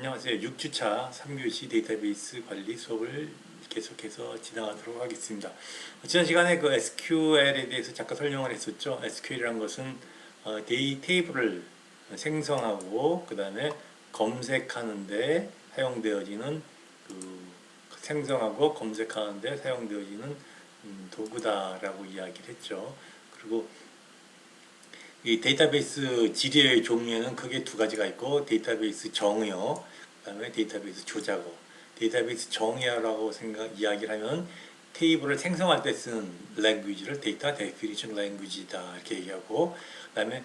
안녕하세요. 6주차 3교시 데이터베이스 관리 수업을 계속해서 진행하도록 하겠습니다. 지난 시간에 그 SQL에 대해서 잠깐 설명을 했었죠. SQL이라는 것은 테이블을 생성하고 그 다음에 검색하는데 사용되어지는 생성하고 검색하는데 사용되어지는 도구다라고 이야기를 했죠. 그리고 이 데이터베이스 지리의 종류에는 크게 두 가지가 있고 데이터베이스 정의어, 그다음에 데이터베이스 조작어. 데이터베이스 정의어라고 이야기를 하면 테이블을 생성할 때 쓰는 랭귀지를 데이터 데피니션 랭귀지다 이렇게 얘기하고, 그다음에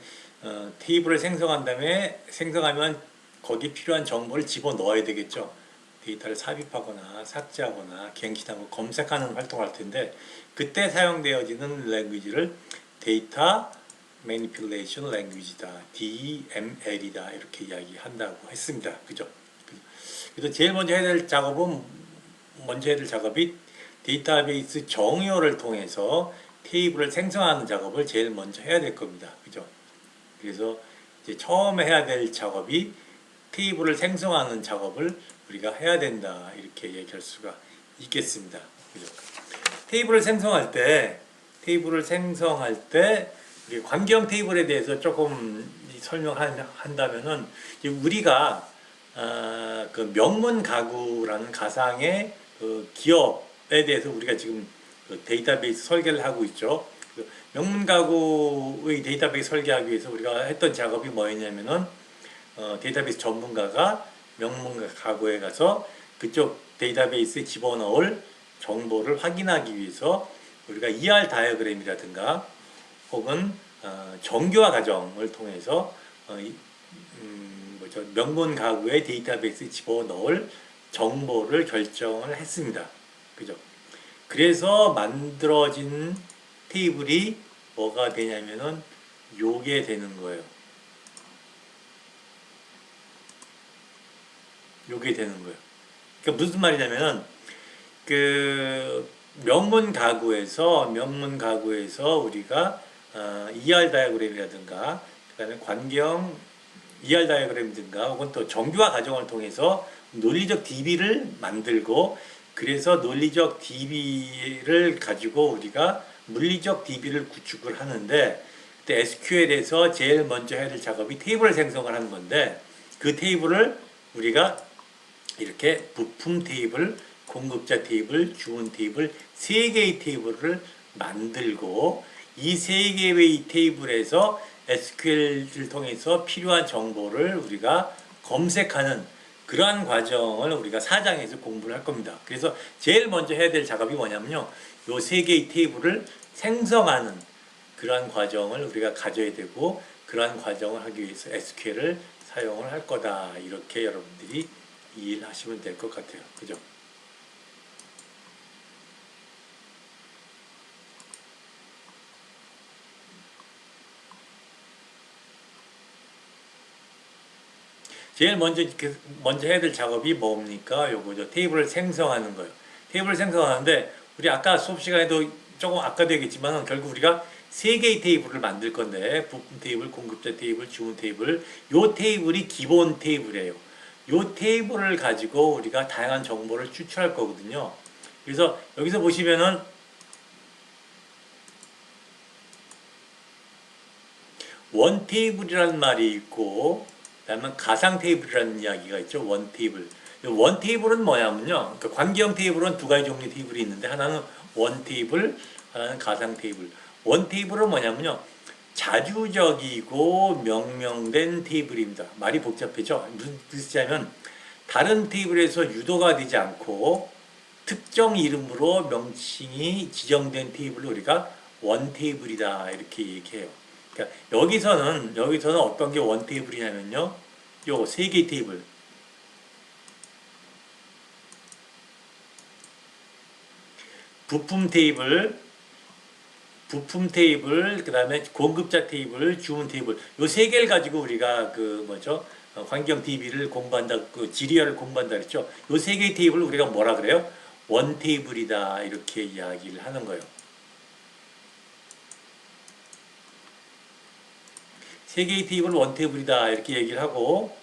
테이블을 생성한 다음에 생성하면 거기 필요한 정보를 집어 넣어야 되겠죠. 데이터를 삽입하거나 삭제하거나 갱신하고 검색하는 활동을 할 텐데 그때 사용되어지는 랭귀지를 데이터 Manipulation Language다, DML이다 이렇게 이야기한다고 했습니다. 그죠? 그래서 제일 먼저 해야 될 작업이 데이터베이스 정의어를 통해서 테이블을 생성하는 작업을 제일 먼저 해야 될 겁니다. 그죠? 그래서 이제 처음에 해야 될 작업이 테이블을 생성하는 작업을 우리가 해야 된다 이렇게 얘기할 수가 있겠습니다. 그죠? 테이블을 생성할 때 관계형 테이블에 대해서 조금 설명한다면은 우리가 그 명문 가구라는 가상의 그 기업에 대해서 우리가 지금 그 데이터베이스 설계를 하고 있죠. 그 명문 가구의 데이터베이스 설계하기 위해서 우리가 했던 작업이 뭐였냐면은 데이터베이스 전문가가 명문 가구에 가서 그쪽 데이터베이스에 집어넣을 정보를 확인하기 위해서 우리가 ER 다이어그램이라든가 혹은 정교화 과정을 통해서 명문 가구의 데이터베이스에 집어넣을 정보를 결정을 했습니다. 그죠? 그래서 만들어진 테이블이 뭐가 되냐면은 요게 되는 거예요. 요게 되는 거예요. 그러니까 무슨 말이냐면은 그 명문 가구에서 우리가 ER 다이어그램이라든가 그다음에 관경 ER 다이어그램이든가 혹은 또 정교화 과정을 통해서 논리적 DB를 만들고, 그래서 논리적 DB를 가지고 우리가 물리적 DB를 구축을 하는데, 그때 SQL에서 제일 먼저 해야 될 작업이 테이블을 생성을 하는 건데, 그 테이블을 우리가 이렇게 부품 테이블, 공급자 테이블, 주문 테이블 세 개의 테이블을 만들고, 이 세 개의 테이블에서 SQL을 통해서 필요한 정보를 우리가 검색하는 그러한 과정을 우리가 4장에서 공부를 할 겁니다. 그래서 제일 먼저 해야 될 작업이 뭐냐면요, 요 세 개의 테이블을 생성하는 그러한 과정을 우리가 가져야 되고, 그러한 과정을 하기 위해서 SQL을 사용을 할 거다 이렇게 여러분들이 이해를 하시면 될 것 같아요. 그죠? 제일 먼저 해야 될 작업이 뭡니까? 요거죠. 테이블을 생성하는 거예요. 테이블을 생성하는데 우리 아까 수업 시간에도 조금 아까도 얘기했지만 결국 우리가 세 개의 테이블을 만들 건데, 부품 테이블, 공급자 테이블, 주문 테이블, 요 테이블이 기본 테이블이에요. 요 테이블을 가지고 우리가 다양한 정보를 추출할 거거든요. 그래서 여기서 보시면은 원 테이블이라는 말이 있고, 그다음에 가상 테이블이라는 이야기가 있죠. 원 테이블. 원 테이블은 뭐냐면요, 그 관계형 테이블은 두 가지 종류의 테이블이 있는데, 하나는 원 테이블, 하나는 가상 테이블. 원 테이블은 뭐냐면요, 자주적이고 명명된 테이블입니다. 말이 복잡하죠. 무슨 뜻이냐면 다른 테이블에서 유도가 되지 않고 특정 이름으로 명칭이 지정된 테이블을 우리가 원 테이블이다 이렇게 얘기해요. 그러니까 여기서는 어떤 게 원 테이블이냐면요, 요 세 개 테이블, 부품 테이블, 그다음에 공급자 테이블, 주문 테이블, 요 세 개를 가지고 우리가 환경 DB를 공부한다, 그 지리어를 공부한다 그랬죠. 요 세 개의 테이블을 우리가 뭐라 그래요? 원 테이블이다 이렇게 이야기를 하는 거예요. 세 개의 테이블 원 테이블이다 이렇게 얘기를 하고,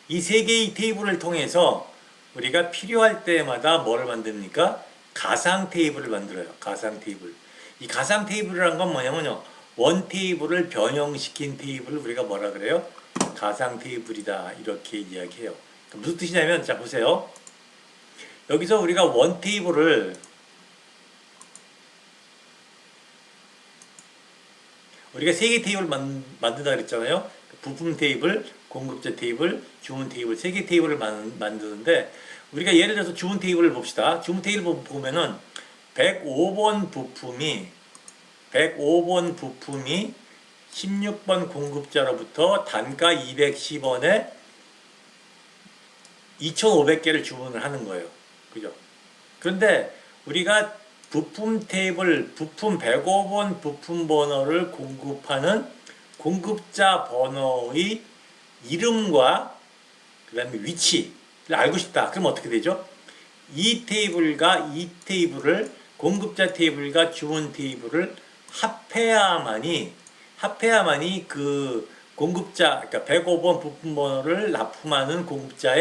이 세 개의 테이블을 통해서 우리가 필요할 때마다 뭐를 만듭니까? 가상 테이블을 만들어요. 가상 테이블. 이 가상 테이블이라는 건 뭐냐면요. 원 테이블을 변형시킨 테이블을 우리가 뭐라 그래요? 가상 테이블이다. 이렇게 이야기해요. 무슨 뜻이냐면, 자, 보세요. 여기서 우리가 원 테이블을 우리가 세 개 테이블을 만든다 그랬잖아요. 부품 테이블, 공급자 테이블, 주문 테이블, 세 개 테이블을 만드는데, 우리가 예를 들어서 주문 테이블을 봅시다. 주문 테이블 보면은 105번 부품이 16번 공급자로부터 단가 210원에 2,500개를 주문을 하는 거예요. 그죠? 그런데 우리가 부품 테이블, 부품 105번 부품 번호를 공급하는 공급자 번호의 이름과 그 다음에 위치를 알고 싶다. 그럼 어떻게 되죠? 이 테이블을 공급자 테이블과 주문 테이블을 합해야만이 그 공급자, 그러니까 105번 부품 번호를 납품하는 공급자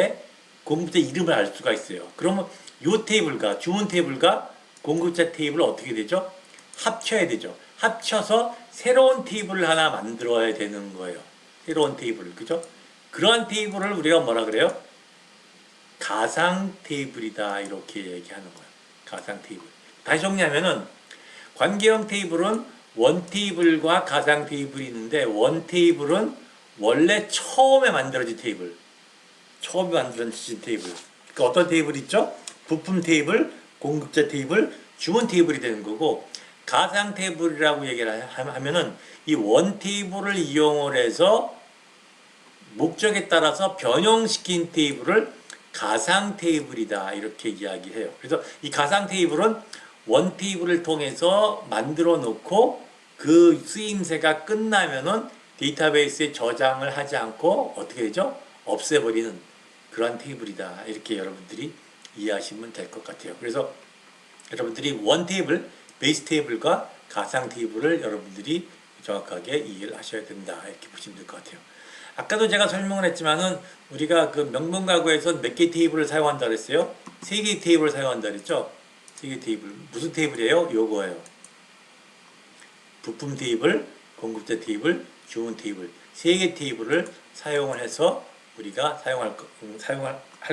이름을 알 수가 있어요. 그러면 이 테이블과 주문 테이블과 공급자 테이블을 어떻게 되죠? 합쳐야 되죠. 합쳐서 새로운 테이블을 하나 만들어야 되는 거예요. 새로운 테이블, 그죠? 그러한 테이블을 우리가 뭐라 그래요? 가상 테이블이다. 이렇게 얘기하는 거예요. 가상 테이블. 다시 정리하면은 관계형 테이블은 원 테이블과 가상 테이블이 있는데, 원 테이블은 원래 처음에 만들어진 테이블. 그러니까 어떤 테이블이 있죠? 부품 테이블, 공급자 테이블, 주문 테이블이 되는 거고, 가상 테이블이라고 얘기를 하면은 이 원 테이블을 이용을 해서 목적에 따라서 변형시킨 테이블을 가상 테이블이다. 이렇게 이야기해요. 그래서 이 가상 테이블은 원 테이블을 통해서 만들어 놓고 그 쓰임새가 끝나면은 데이터베이스에 저장을 하지 않고 어떻게 되죠? 없애버리는 그런 테이블이다. 이렇게 여러분들이 이해하시면 될 것 같아요. 그래서 여러분들이 원 테이블, 베이스 테이블과 가상 테이블을 여러분들이 정확하게 이해를 하셔야 된다. 이렇게 보시면 될 것 같아요. 아까도 제가 설명을 했지만은 우리가 그 명문가구에서 몇 개 테이블을 사용한다 그랬어요? 3개 테이블을 사용한다 그랬죠? 3개 테이블. 무슨 테이블이에요? 요거예요. 부품 테이블, 공급자 테이블, 주문 테이블. 3개 테이블을 사용을 해서 우리가 사용할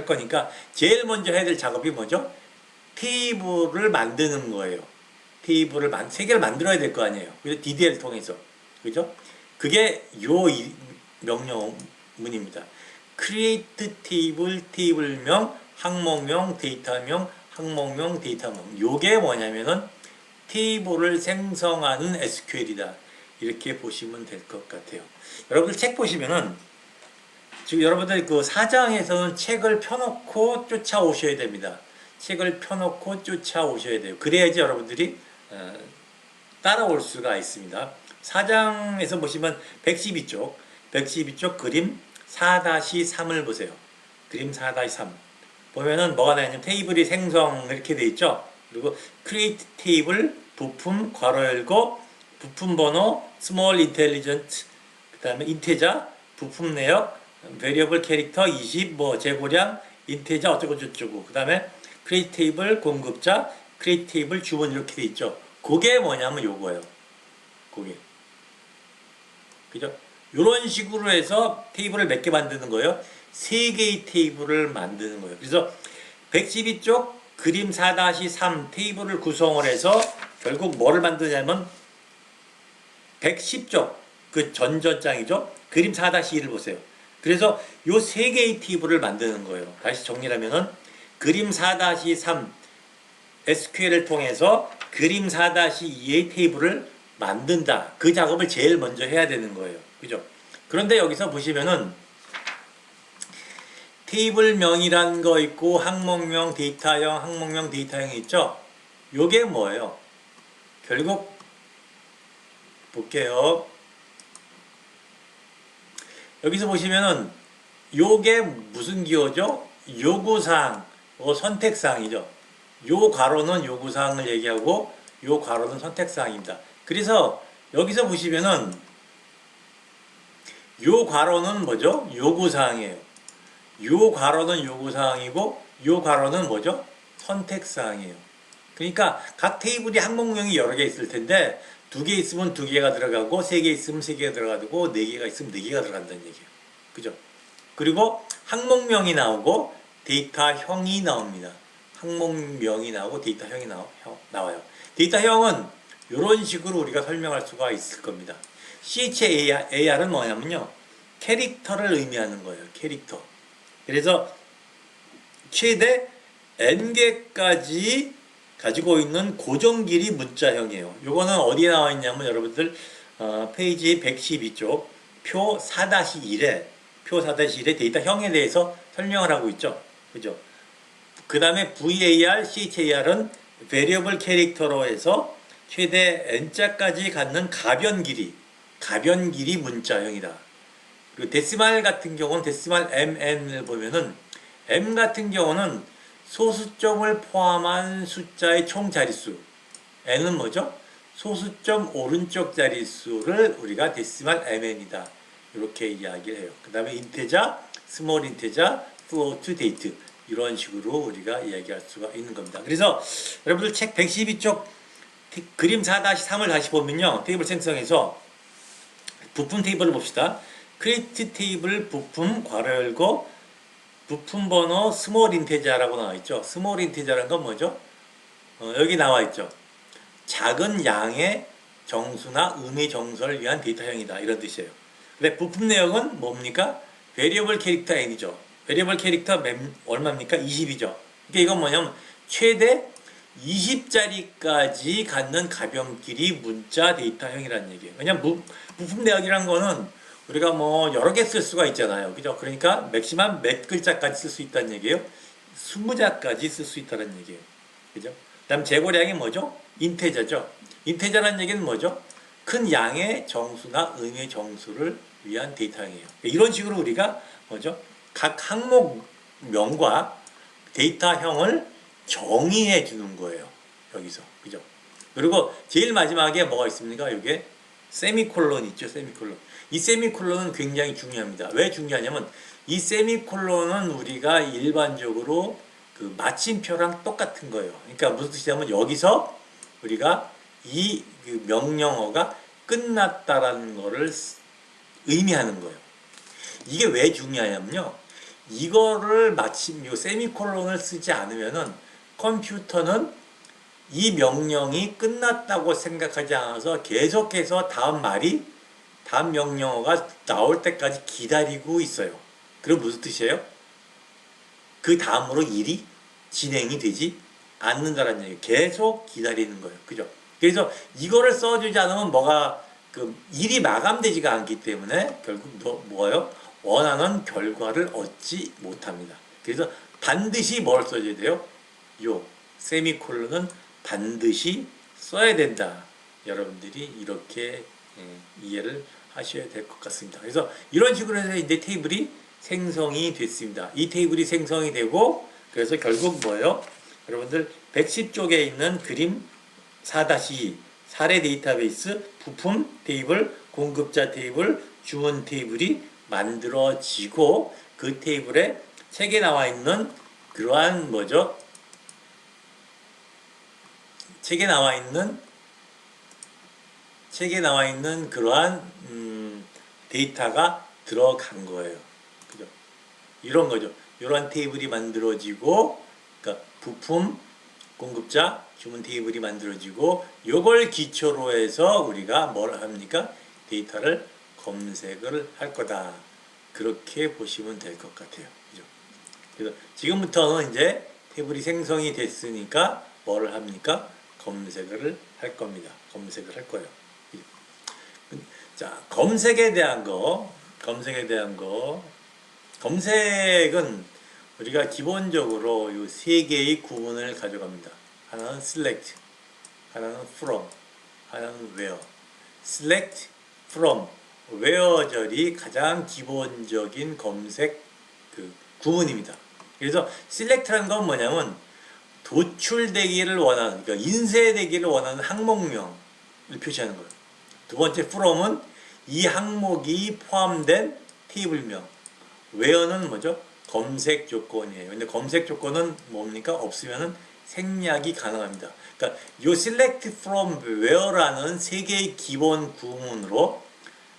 거니까 제일 먼저 해야 될 작업이 뭐죠? 테이블을 만드는 거예요. 테이블을 3개를 만들어야 될 거 아니에요. 그래서 DDL을 통해서. 그죠? 그게 요 명령문입니다. create table, 테이블명, 항목명, 데이터명, 항목명, 데이터명. 요게 뭐냐면은 테이블을 생성하는 SQL이다. 이렇게 보시면 될 것 같아요. 여러분들 책 보시면은 지금 여러분들 그 사장에서는 책을 펴놓고 쫓아오셔야 됩니다. 책을 펴놓고 쫓아오셔야 돼요. 그래야지 여러분들이 따라올 수가 있습니다. 사장에서 보시면 112쪽 그림 4-3을 보세요. 그림 4-3 보면은 뭐가 나냐면 테이블이 생성 이렇게 돼 있죠. 그리고 create 테이블 부품 괄호 열고 부품 번호 small intelligent 그 다음에 인테자 부품 내역 variable 캐릭터 20 뭐 재고량 인테자 어쩌고 저쩌고 그 다음에 create 테이블 공급자 create 테이블 주문 이렇게 돼 있죠. 그게 뭐냐면 요거예요. 그게 그죠? 이런 식으로 해서 테이블을 몇 개 만드는 거예요? 3개의 테이블을 만드는 거예요. 그래서 112쪽 그림 4-3 테이블을 구성을 해서 결국 뭐를 만드냐면 110쪽 그 전전장이죠. 그림 4-2를 보세요. 그래서 요 3개의 테이블을 만드는 거예요. 다시 정리를 하면은 그림 4-3 SQL을 통해서 그림 4-2의 테이블을 만든다. 그 작업을 제일 먼저 해야 되는 거예요. 그죠? 그런데 여기서 보시면은 테이블명이란 거 있고 항목명, 데이터형, 항목명, 데이터형이 있죠? 요게 뭐예요? 결국 볼게요. 여기서 보시면은 요게 무슨 기호죠? 요구사항, 선택사항이죠. 요 괄호는 요구사항을 얘기하고 요 괄호는 선택사항입니다. 그래서 여기서 보시면은 요 괄호는 뭐죠? 요구사항이에요. 요 괄호는 요구사항이고 요 괄호는 뭐죠? 선택사항이에요. 그러니까 각 테이블이 항목명이 여러 개 있을 텐데 두 개 있으면 두 개가 들어가고 세 개 있으면 세 개가 들어가고 네 개가 있으면 네 개가 들어간다는 얘기예요. 그죠? 그리고 항목명이 나오고 데이터형이 나옵니다. 항목명이 나오고 데이터형이 나와요. 데이터형은 이런 식으로 우리가 설명할 수가 있을 겁니다. CHAR은 뭐냐면요. 캐릭터를 의미하는 거예요. 캐릭터. 그래서 최대 n개까지 가지고 있는 고정 길이 문자형이에요. 요거는 어디에 나와 있냐면 여러분들 페이지 112쪽 표 4-1에 표 4-1에 데이터형에 대해서 설명을 하고 있죠. 그죠? 그 다음에 VAR, CHAR은 variable 캐릭터로 해서 최대 n자까지 갖는 가변 길이 문자형이다. 그리고 데시말 같은 경우는 데시말 MN을 보면은 M 같은 경우는 소수점을 포함한 숫자의 총 자릿수. N은 뭐죠? 소수점 오른쪽 자릿수를 우리가 데시말 MN이다. 이렇게 이야기를 해요. 그 다음에 인테자, 스몰 인테자, 플로트, 데이트. 이런 식으로 우리가 이야기할 수가 있는 겁니다. 그래서 여러분들 책 112쪽 그림 4-3을 다시 보면요. 테이블 생성해서 부품 테이블을 봅시다. 크리에이트 테이블 부품 괄호 열고 부품 번호 스몰 인테자라고 나와 있죠. 스몰 인테자라는 건 뭐죠? 여기 나와 있죠. 작은 양의 정수나 음의 정수를 위한 데이터형이다. 이런 뜻이에요. 근데 부품 내역은 뭡니까? 베리어블 캐릭터 n이죠. 베리어블 캐릭터 얼마입니까? 20이죠. 그러니까 이건 뭐냐면 최대 20자리까지 갖는 가변끼리 문자 데이터형이라는 얘기예요. 왜냐면 부품 내역이라는 거는 우리가 뭐 여러 개 쓸 수가 있잖아요. 그죠? 그러니까 맥시멈 몇 글자까지 쓸 수 있다는 얘기예요. 20자까지 쓸 수 있다는 얘기예요. 그죠? 그다음 재고량이 뭐죠? 인테저죠. 인테저라는 얘기는 뭐죠? 큰 양의 정수나 음의 정수를 위한 데이터형이에요. 이런 식으로 우리가 뭐죠? 각 항목명과 데이터형을 정의해 주는 거예요. 여기서. 그죠? 그리고 제일 마지막에 뭐가 있습니까? 이게 세미콜론 있죠. 세미콜론. 이 세미콜론은 굉장히 중요합니다. 왜 중요하냐면 이 세미콜론은 우리가 일반적으로 그 마침표랑 똑같은 거예요. 그러니까 무슨 뜻이냐면 여기서 우리가 그 명령어가 끝났다라는 거를 의미하는 거예요. 이게 왜 중요하냐면요. 이거를 요 세미콜론을 쓰지 않으면은 컴퓨터는 이 명령이 끝났다고 생각하지 않아서 계속해서 다음 명령어가 나올 때까지 기다리고 있어요. 그럼 무슨 뜻이에요? 그 다음으로 일이 진행이 되지 않는다는 얘기예요. 계속 기다리는 거예요. 그죠? 그래서 이거를 써주지 않으면 일이 마감되지가 않기 때문에 결국 뭐예요? 원하는 결과를 얻지 못합니다. 그래서 반드시 뭘 써줘야 돼요? 요 세미콜론은 반드시 써야 된다. 여러분들이 이렇게 이해를 하셔야 될 것 같습니다. 그래서 이런 식으로 해서 이제 테이블이 생성이 됐습니다. 이 테이블이 생성이 되고 그래서 결국 뭐예요? 여러분들 110쪽에 있는 그림 4-2 사례 데이터베이스 부품 테이블, 공급자 테이블, 주문 테이블이 만들어지고 그 테이블에 책에 나와 있는 그러한 뭐죠? 책에 나와 있는 그러한 데이터가 들어간 거예요. 그죠? 이런 거죠. 이런 테이블이 만들어지고, 그러니까 부품, 공급자, 주문 테이블이 만들어지고, 요걸 기초로 해서 우리가 뭘 합니까? 데이터를 검색을 할 거다. 그렇게 보시면 될 것 같아요. 그죠? 그래서 지금부터는 이제 테이블이 생성이 됐으니까 뭐를 합니까? 검색을 할 겁니다. 검색을 할 거예요. 자, 검색은 우리가 기본적으로 이 세 개의 구문을 가져갑니다. 하나는 select, 하나는 from, 하나는 where. select, from, where절이 가장 기본적인 검색 구문입니다. 그래서 select라는 건 뭐냐면 도출되기를 원하는, 그러니까 인쇄되기를 원하는 항목명을 표시하는 거예요. 두 번째 from은 이 항목이 포함된 테이블명. where는 뭐죠? 검색 조건이에요. 근데 검색 조건은 뭡니까? 없으면은 생략이 가능합니다. 그러니까 요 select from where라는 세 개의 기본 구문으로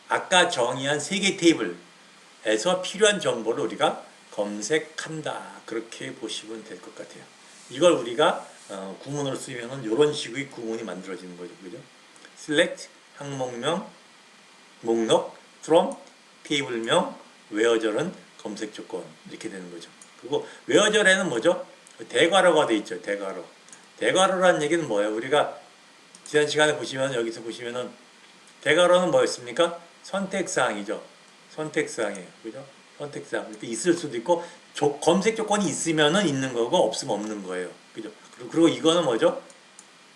아까 정의한 세 개의 테이블에서 필요한 정보를 우리가 검색한다. 그렇게 보시면 될 것 같아요. 이걸 우리가 구문으로 쓰면은 이런 식의 구문이 만들어지는 거죠. 그죠? select 항목명 목록 from 테이블명 where절은 검색 조건 이렇게 되는 거죠. 그리고 where절에는 뭐죠? 대괄호가 돼 있죠. 대괄호. 대괄호라는 얘기는 뭐예요? 우리가 지난 시간에 보시면 여기서 보시면은 대괄호는 뭐였습니까? 선택사항이죠. 선택사항이에요. 그죠? 선택사항. 이렇게 있을 수도 있고 검색 조건이 있으면은 있는 거고 없으면 없는 거예요. 그죠? 그리고 이거는 뭐죠?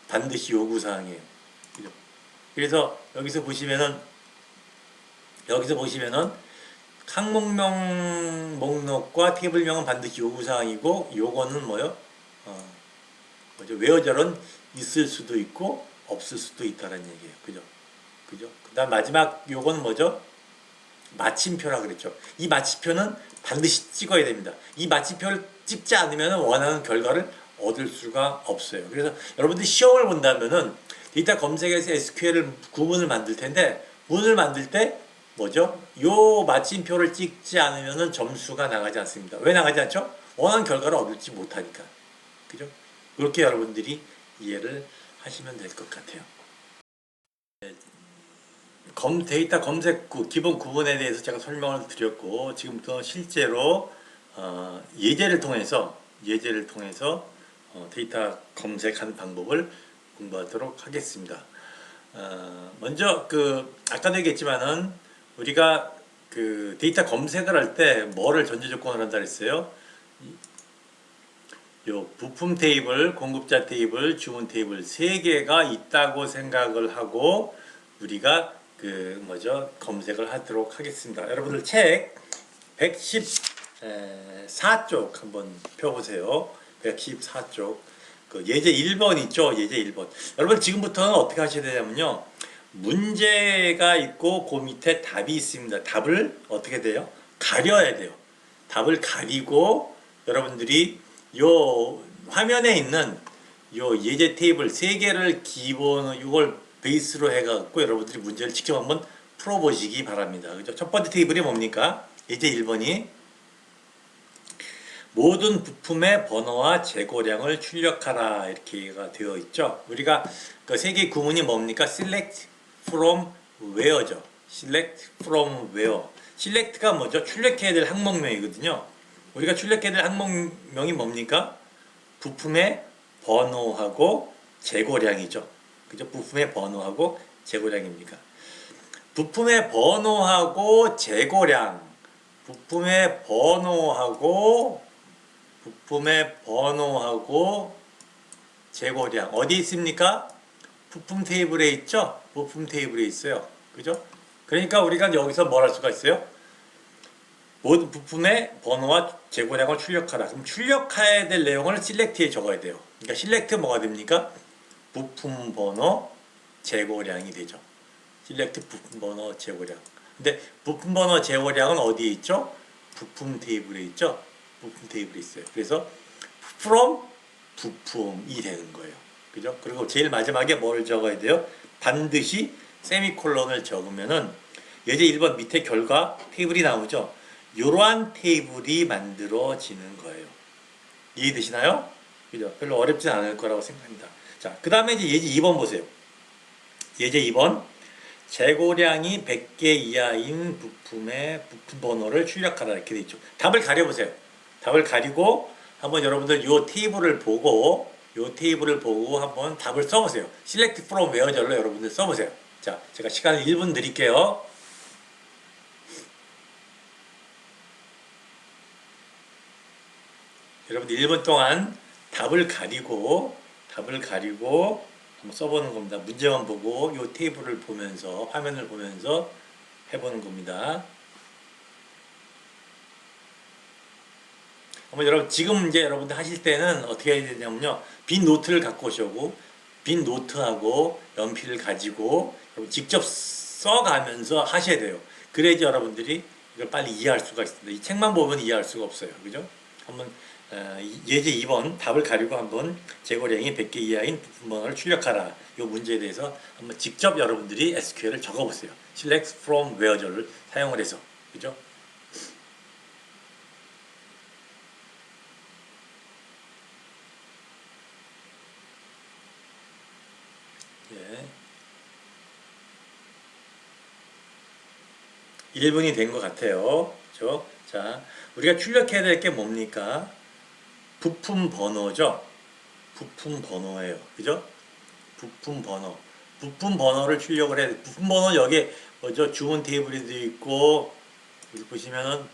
반드시 요구사항이에요. 그죠? 그래서 여기서 보시면은 항목명 목록과 테이블명은 반드시 요구사항이고 요거는 뭐요? 뭐죠? 외어절은 있을 수도 있고 없을 수도 있다는 얘기예요. 그죠? 그죠? 그다음 마지막 요거는 뭐죠? 마침표라 그랬죠. 이 마침표는 반드시 찍어야 됩니다. 이 마침표를 찍지 않으면 원하는 결과를 얻을 수가 없어요. 그래서 여러분들이 시험을 본다면은 데이터 검색에서 SQL을 구문을 만들 텐데 문을 만들 때 뭐죠? 요 마침표를 찍지 않으면 점수가 나가지 않습니다. 왜 나가지 않죠? 원하는 결과를 얻지 못하니까. 그죠? 그렇게 여러분들이 이해를 하시면 될 것 같아요. 데이터 검색 기본 구분에 대해서 제가 설명을 드렸고 지금부터 실제로 예제를 통해서 데이터 검색하는 방법을 공부하도록 하겠습니다. 먼저 아까도 얘기했지만은 우리가 데이터 검색을 할 때 뭐를 전제 조건을 한다 그랬어요? 요 부품 테이블, 공급자 테이블, 주문 테이블 세 개가 있다고 생각을 하고 우리가 검색을 하도록 하겠습니다. 여러분들 책 114쪽 한번 펴보세요. 114쪽 예제 1번 있죠? 예제 1번. 여러분 지금부터는 어떻게 하셔야 되냐면요. 문제가 있고 그 밑에 답이 있습니다. 답을 어떻게 돼요? 가려야 돼요. 답을 가리고 여러분들이 요 화면에 있는 요 예제 테이블 3개를 이걸 베이스로 해갖고 여러분들이 문제를 직접 한번 풀어보시기 바랍니다. 그죠? 첫 번째 테이블이 뭡니까? 예제 1번이 모든 부품의 번호와 재고량을 출력하라 이렇게가 되어 있죠. 우리가 그 세 개의 구문이 뭡니까? select from where죠. select from where. select가 뭐죠? 출력해야 될 항목명이거든요. 우리가 출력해야 될 항목명이 뭡니까? 부품의 번호하고 재고량이죠. 그죠? 부품의 번호하고 재고량입니까? 부품의 번호하고 재고량, 부품의 번호하고 재고량 어디 있습니까? 부품 테이블에 있죠? 부품 테이블에 있어요. 그죠? 그러니까 우리가 여기서 뭘 할 수가 있어요? 모든 부품의 번호와 재고량을 출력하라. 그럼 출력해야 될 내용을 셀렉트에 적어야 돼요. 그러니까 셀렉트 뭐가 됩니까? 부품 번호, 재고량이 되죠. 셀렉트 부품 번호, 재고량. 근데 부품 번호, 재고량은 어디에 있죠? 부품 테이블에 있죠. 부품 테이블에 있어요. 그래서 from 부품이 되는 거예요. 그죠? 그리고 제일 마지막에 뭘 적어야 돼요? 반드시 세미콜론을 적으면은 예제 1번 밑에 결과 테이블이 나오죠. 이러한 테이블이 만들어지는 거예요. 이해되시나요? 그죠? 별로 어렵지 않을 거라고 생각합니다. 자, 그 다음에 이제 예제 2번 보세요. 예제 2번. 재고량이 100개 이하인 부품의 부품 번호를 출력하라 이렇게 돼 있죠. 답을 가려보세요. 답을 가리고 한번 여러분들 요 테이블을 보고 한번 답을 써보세요. select from where절로 여러분들 써보세요. 자, 제가 시간을 1분 드릴게요. 여러분들 1분 동안 답을 가리고 한번 써보는 겁니다. 문제만 보고 이 테이블을 보면서 화면을 보면서 해보는 겁니다. 여러분 지금 이제 여러분들 하실 때는 어떻게 해야 되냐면요. 빈 노트를 갖고 오시고 빈 노트하고 연필을 가지고 직접 써가면서 하셔야 돼요. 그래야지 여러분들이 이걸 빨리 이해할 수가 있습니다. 이 책만 보면 이해할 수가 없어요. 그죠? 한번 예제 2번 답을 가리고 한번 제고량이 100개 이하인 부품 번호를 출력하라. 이 문제에 대해서 한번 직접 여러분들이 SQL을 적어보세요. select from where를 사용을 해서. 그죠? 예. 1분이 된 것 같아요. 그죠? 자, 우리가 출력해야 될 게 뭡니까? 부품 번호죠. 부품 번호예요. 그죠? 부품 번호. 부품 번호를 출력을 해야 돼. 부품 번호 여기에 뭐죠? 주문 테이블에도 있고, 여기 보시면은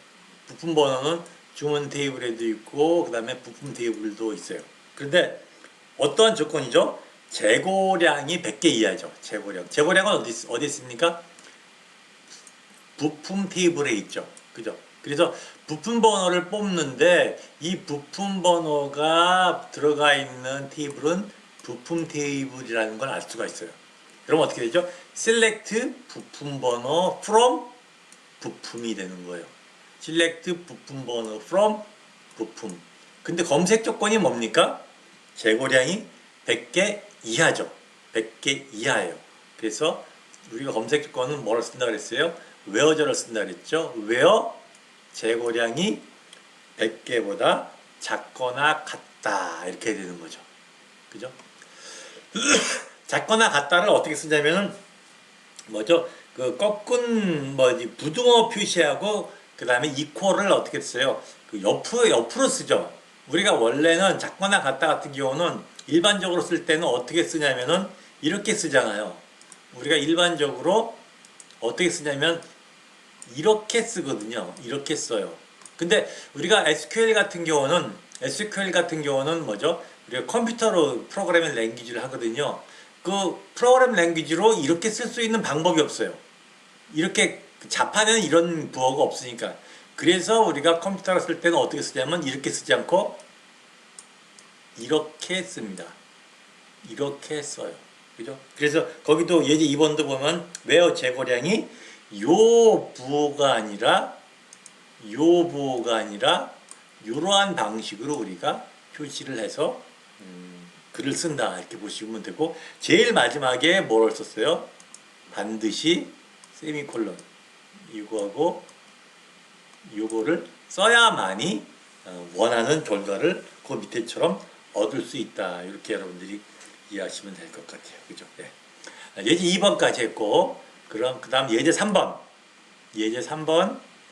부품 번호는 주문 테이블에도 있고, 그 다음에 부품 테이블도 있어요. 그런데 어떠한 조건이죠? 재고량이 100개 이하죠. 재고량. 재고량은 어디 있습니까? 부품 테이블에 있죠. 그죠? 그래서 부품 번호를 뽑는데 이 부품 번호가 들어가 있는 테이블은 부품 테이블이라는 걸 알 수가 있어요. 그럼 어떻게 되죠? select 부품 번호 from 부품이 되는 거예요. select 부품 번호 from 부품. 근데 검색 조건이 뭡니까? 재고량이 100개 이하죠. 100개 이하예요. 그래서 우리가 검색 조건은 뭐를 쓴다 그랬어요? where를 쓴다 그랬죠. where 재고량이 100개보다 작거나 같다 이렇게 되는 거죠. 그죠? 작거나 같다를 어떻게 쓰냐면은 뭐죠? 그 꺾은 뭐지 부등호 표시하고 그 다음에 equal을 어떻게 써요? 그 옆으로 쓰죠. 우리가 원래는 작거나 같다 같은 경우는 일반적으로 쓸 때는 어떻게 쓰냐면은 이렇게 쓰잖아요. 우리가 일반적으로 어떻게 쓰냐면 이렇게 쓰거든요. 이렇게 써요. 근데 우리가 SQL 같은 경우는 뭐죠? 우리가 컴퓨터로 프로그래밍 랭귀지를 하거든요. 그 프로그래밍 랭귀지로 이렇게 쓸 수 있는 방법이 없어요. 이렇게 자판에는 이런 부호가 없으니까. 그래서 우리가 컴퓨터로 쓸 때는 어떻게 쓰냐면 이렇게 쓰지 않고 이렇게 씁니다. 이렇게 써요. 그죠? 그래서 거기도 예제 2번도 보면 where 재고량이 요 부호가 아니라 이러한 방식으로 우리가 표시를 해서 글을 쓴다 이렇게 보시면 되고 제일 마지막에 뭐를 썼어요? 반드시 세미콜론 이거하고 요거를 써야만이 원하는 결과를 그 밑에처럼 얻을 수 있다 이렇게 여러분들이 이해하시면 될 것 같아요. 그죠? 네. 예제 2번까지 했고 그럼 그 다음 예제 3번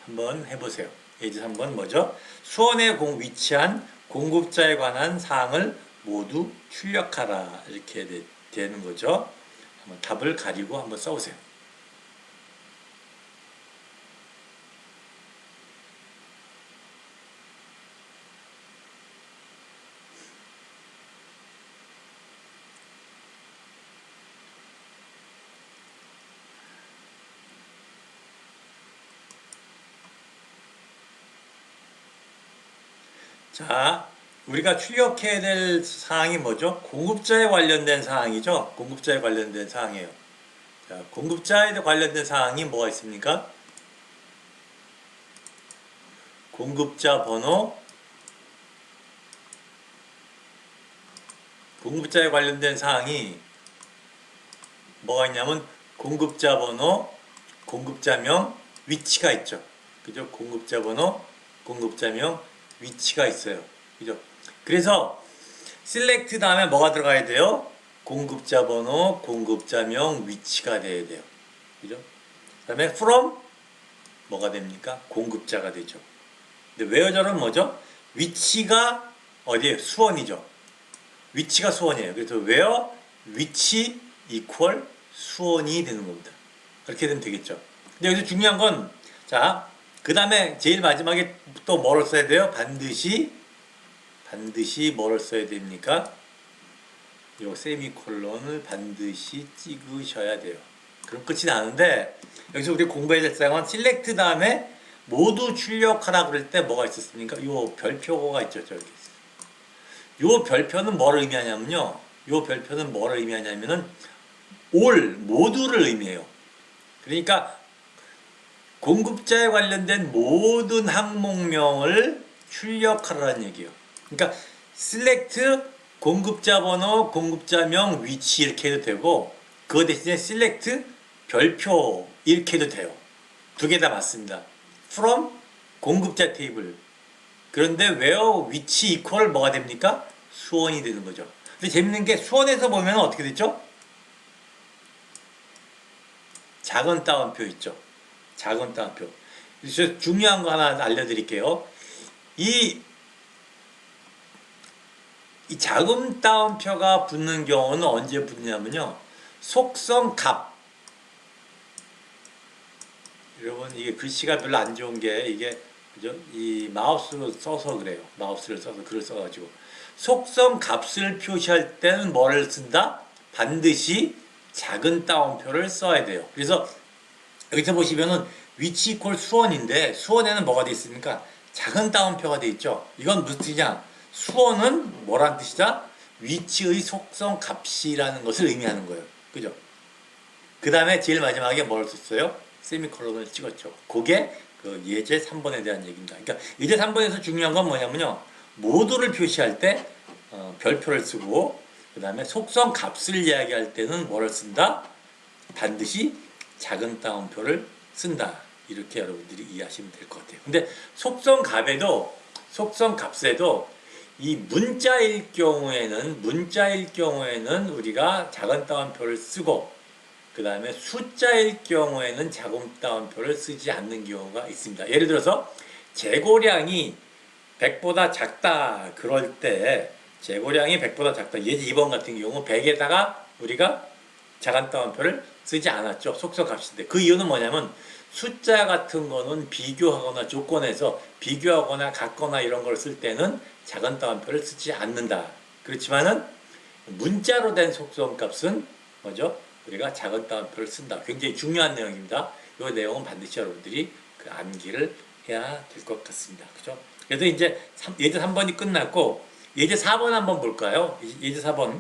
한번 해보세요. 예제 3번 뭐죠? 수원에 위치한 공급자에 관한 사항을 모두 출력하라 이렇게 되는 거죠. 한번 답을 가리고 한번 써보세요. 자, 우리가 출력해야 될 사항이 뭐죠? 공급자에 관련된 사항이죠. 공급자에 관련된 사항이에요. 자, 공급자에 관련된 사항이 뭐가 있습니까? 공급자 번호, 공급자에 관련된 사항이 뭐가 있냐면 공급자 번호, 공급자명, 위치가 있죠. 그죠? 공급자 번호, 공급자명, 위치가 있어요. 그죠? 그래서 select 다음에 뭐가 들어가야 돼요? 공급자 번호, 공급자명, 위치가 돼야 돼요. 그죠? 그 다음에 from 뭐가 됩니까? 공급자가 되죠. 근데 where는 뭐죠? 위치가 어디에요? 수원이죠. 위치가 수원이에요. 그래서 where 위치 equal 수원이 되는 겁니다. 그렇게 되면 되겠죠. 근데 여기서 중요한 건 자, 그 다음에 제일 마지막에 또 뭐를 써야 돼요? 반드시 뭐를 써야 됩니까? 요 세미콜론을 반드시 찍으셔야 돼요. 그럼 끝이 나는데 여기서 우리 공부해야 될 사항은 select 다음에 모두 출력하라 그럴 때 뭐가 있었습니까? 요 별표가 있죠. 저기. 요 별표는 뭐를 의미하냐면요. 요 별표는 뭐를 의미하냐면은 모두를 의미해요. 그러니까 공급자에 관련된 모든 항목명을 출력하라는 얘기예요. 그러니까 select 공급자 번호, 공급자명, 위치 이렇게 해도 되고 그거 대신에 select 별표 이렇게 해도 돼요. 두 개 다 맞습니다. from 공급자 테이블. 그런데 where 위치 이퀄 뭐가 됩니까? 수원이 되는 거죠. 근데 재밌는 게 수원에서 보면 어떻게 됐죠? 작은 따옴표 있죠. 작은 따옴표. 그래서 중요한 거 하나 알려드릴게요. 이 작은 따옴표가 붙는 경우는 언제 붙냐면요. 속성 값. 여러분 이게 글씨가 별로 안 좋은 게 이게 그죠? 이 마우스로 써서 그래요. 마우스를 써서 글을 써가지고 속성 값을 표시할 때는 뭐를 쓴다? 반드시 작은 따옴표를 써야 돼요. 그래서 여기서 보시면은 위치 이퀄 수원인데 수원에는 뭐가 돼 있습니까? 작은 따옴표가 돼 있죠. 이건 무슨 뜻이냐? 수원은 뭐란 뜻이다? 위치의 속성 값이라는 것을 의미하는 거예요. 그죠? 그 다음에 제일 마지막에 뭘 썼어요? 세미콜론을 찍었죠. 그게 그 예제 3번에 대한 얘기입니다. 그러니까 예제 3번에서 중요한 건 뭐냐면요. 모두를 표시할 때 별표를 쓰고 그 다음에 속성 값을 이야기할 때는 뭐를 쓴다? 반드시 작은 따옴표를 쓴다. 이렇게 여러분들이 이해하시면 될 것 같아요. 근데 속성 값에도 이 문자일 경우에는 우리가 작은 따옴표를 쓰고 그 다음에 숫자일 경우에는 작은 따옴표를 쓰지 않는 경우가 있습니다. 예를 들어서 재고량이 100보다 작다 그럴 때 재고량이 100보다 작다 예제 2번 같은 경우 100에다가 우리가 작은 따옴표를 쓰지 않았죠. 속성 값인데 그 이유는 뭐냐면 숫자 같은 거는 비교하거나 조건에서 비교하거나 같거나 이런 걸 쓸 때는 작은 따옴표를 쓰지 않는다. 그렇지만은 문자로 된 속성 값은 뭐죠? 우리가 작은 따옴표를 쓴다. 굉장히 중요한 내용입니다. 이 내용은 반드시 여러분들이 그 암기를 해야 될 것 같습니다. 그죠? 그래서 이제 예제 3번이 끝났고 예제 4번 한번 볼까요? 예제 4번.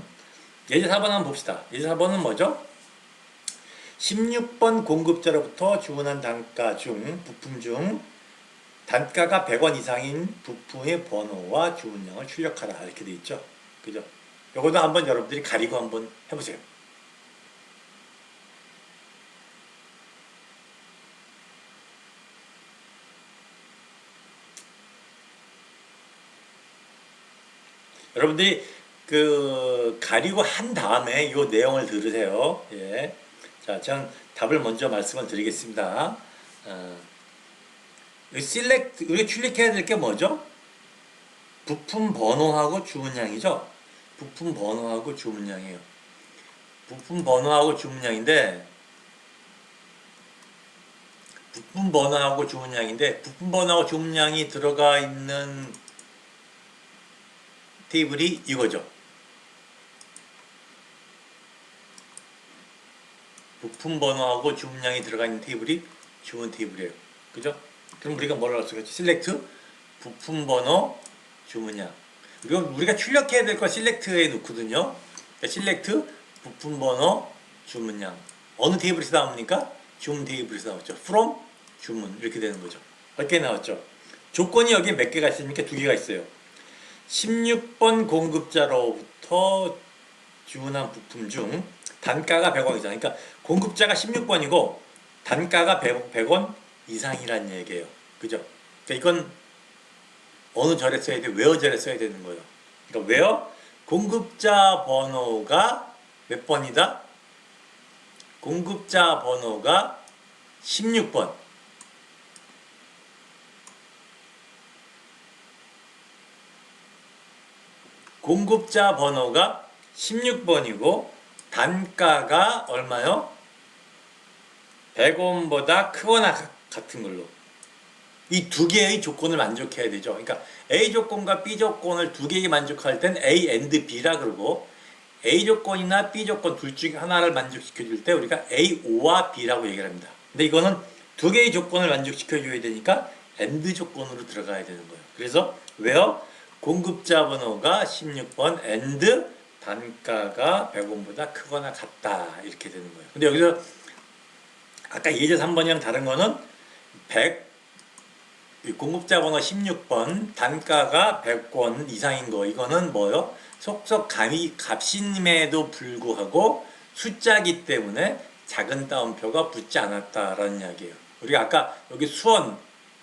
예제 4번 한번 봅시다. 예제 4번은 뭐죠? 16번 공급자로부터 주문한 단가 중 부품 중 단가가 100원 이상인 부품의 번호와 주문량을 출력하라 이렇게 돼 있죠. 그죠? 요거도 한번 여러분들이 가리고 한번 해보세요. 여러분들이 그 가리고 한 다음에 이 내용을 들으세요. 예. 자, 전 답을 먼저 말씀을 드리겠습니다. select 우리가 출력해야 될 게 뭐죠? 부품 번호하고 주문량이죠. 부품 번호하고 주문량이에요. 부품 번호하고 주문량인데 부품 번호하고 주문량이 들어가 있는 테이블이 이거죠. 부품 번호하고 주문량이 들어가 있는 테이블이 주문 테이블이에요. 그죠? 그럼 우리가 뭐라고 할 수가 있지? select 부품 번호 주문량. 그리고 우리가 출력해야 될 거 select에 놓거든요. 그러니까 select 부품 번호 주문량. 어느 테이블에서 나옵니까? 주문 테이블에서 나왔죠. from 주문 이렇게 되는 거죠. 몇 개 나왔죠? 조건이 여기에 몇 개가 있습니까? 두 개가 있어요. 16번 공급자로부터 주문한 부품 중 단가가 100원 이상. 그러니까 공급자가 16번이고 단가가 100원 이상이란 얘기예요. 그죠? 그러니까 이건 어느 절에 써야 돼? where 절에 써야 되는 거예요. 그러니까 where 공급자 번호가 몇 번이다? 공급자 번호가 16번. 공급자 번호가 16번이고 단가가 얼마요? 100원보다 크거나 같은 걸로. 이 두 개의 조건을 만족해야 되죠. 그러니까 A 조건과 B 조건을 두 개에 만족할 땐 A and B라 그러고 A 조건이나 B 조건 둘 중에 하나를 만족시켜 줄 때 우리가 AO와 B라고 얘기를 합니다. 근데 이거는 두 개의 조건을 만족시켜 줘야 되니까 AND 조건으로 들어가야 되는 거예요. 그래서 왜요? 공급자 번호가 16번 and 단가가 100원보다 크거나 같다 이렇게 되는 거예요. 근데 여기서 아까 예제 3번이랑 다른 거는 100, 공급자 번호 16번, 단가가 100원 이상인 거. 이거는 뭐요? 속속 값임에도 불구하고 숫자기 때문에 작은 따옴표가 붙지 않았다라는 이야기예요. 우리가 아까 여기 수원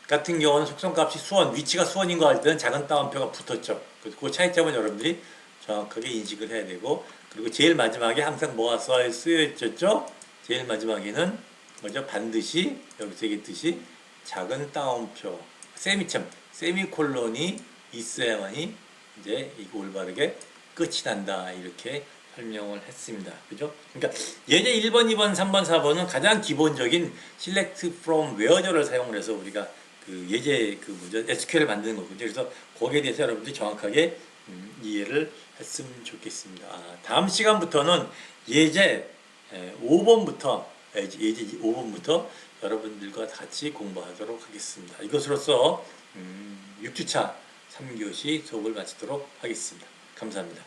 같은 경우는 속성값이 수원, 위치가 수원인 거 할 때는 작은 따옴표가 붙었죠. 그 차이점은 여러분들이 정확하게 인식을 해야 되고, 그리고 제일 마지막에 항상 뭐가 쓰여 있었죠? 제일 마지막에는 뭐죠? 반드시 여기서 얘기했듯이 작은 따옴표, 세미콜론이 있어야만이 이제 이거 올바르게 끝이 난다. 이렇게 설명을 했습니다. 그죠? 그러니까 예제 1번, 2번, 3번, 4번은 가장 기본적인 select from where를 사용을 해서 우리가 그 예제 SQL을 만드는 거거든요. 그래서 거기에 대해서 여러분들이 정확하게 이해를 했으면 좋겠습니다. 다음 시간부터는 예제 5번부터 예제 5번부터 여러분들과 같이 공부하도록 하겠습니다. 이것으로써 6주차 3교시 수업을 마치도록 하겠습니다. 감사합니다.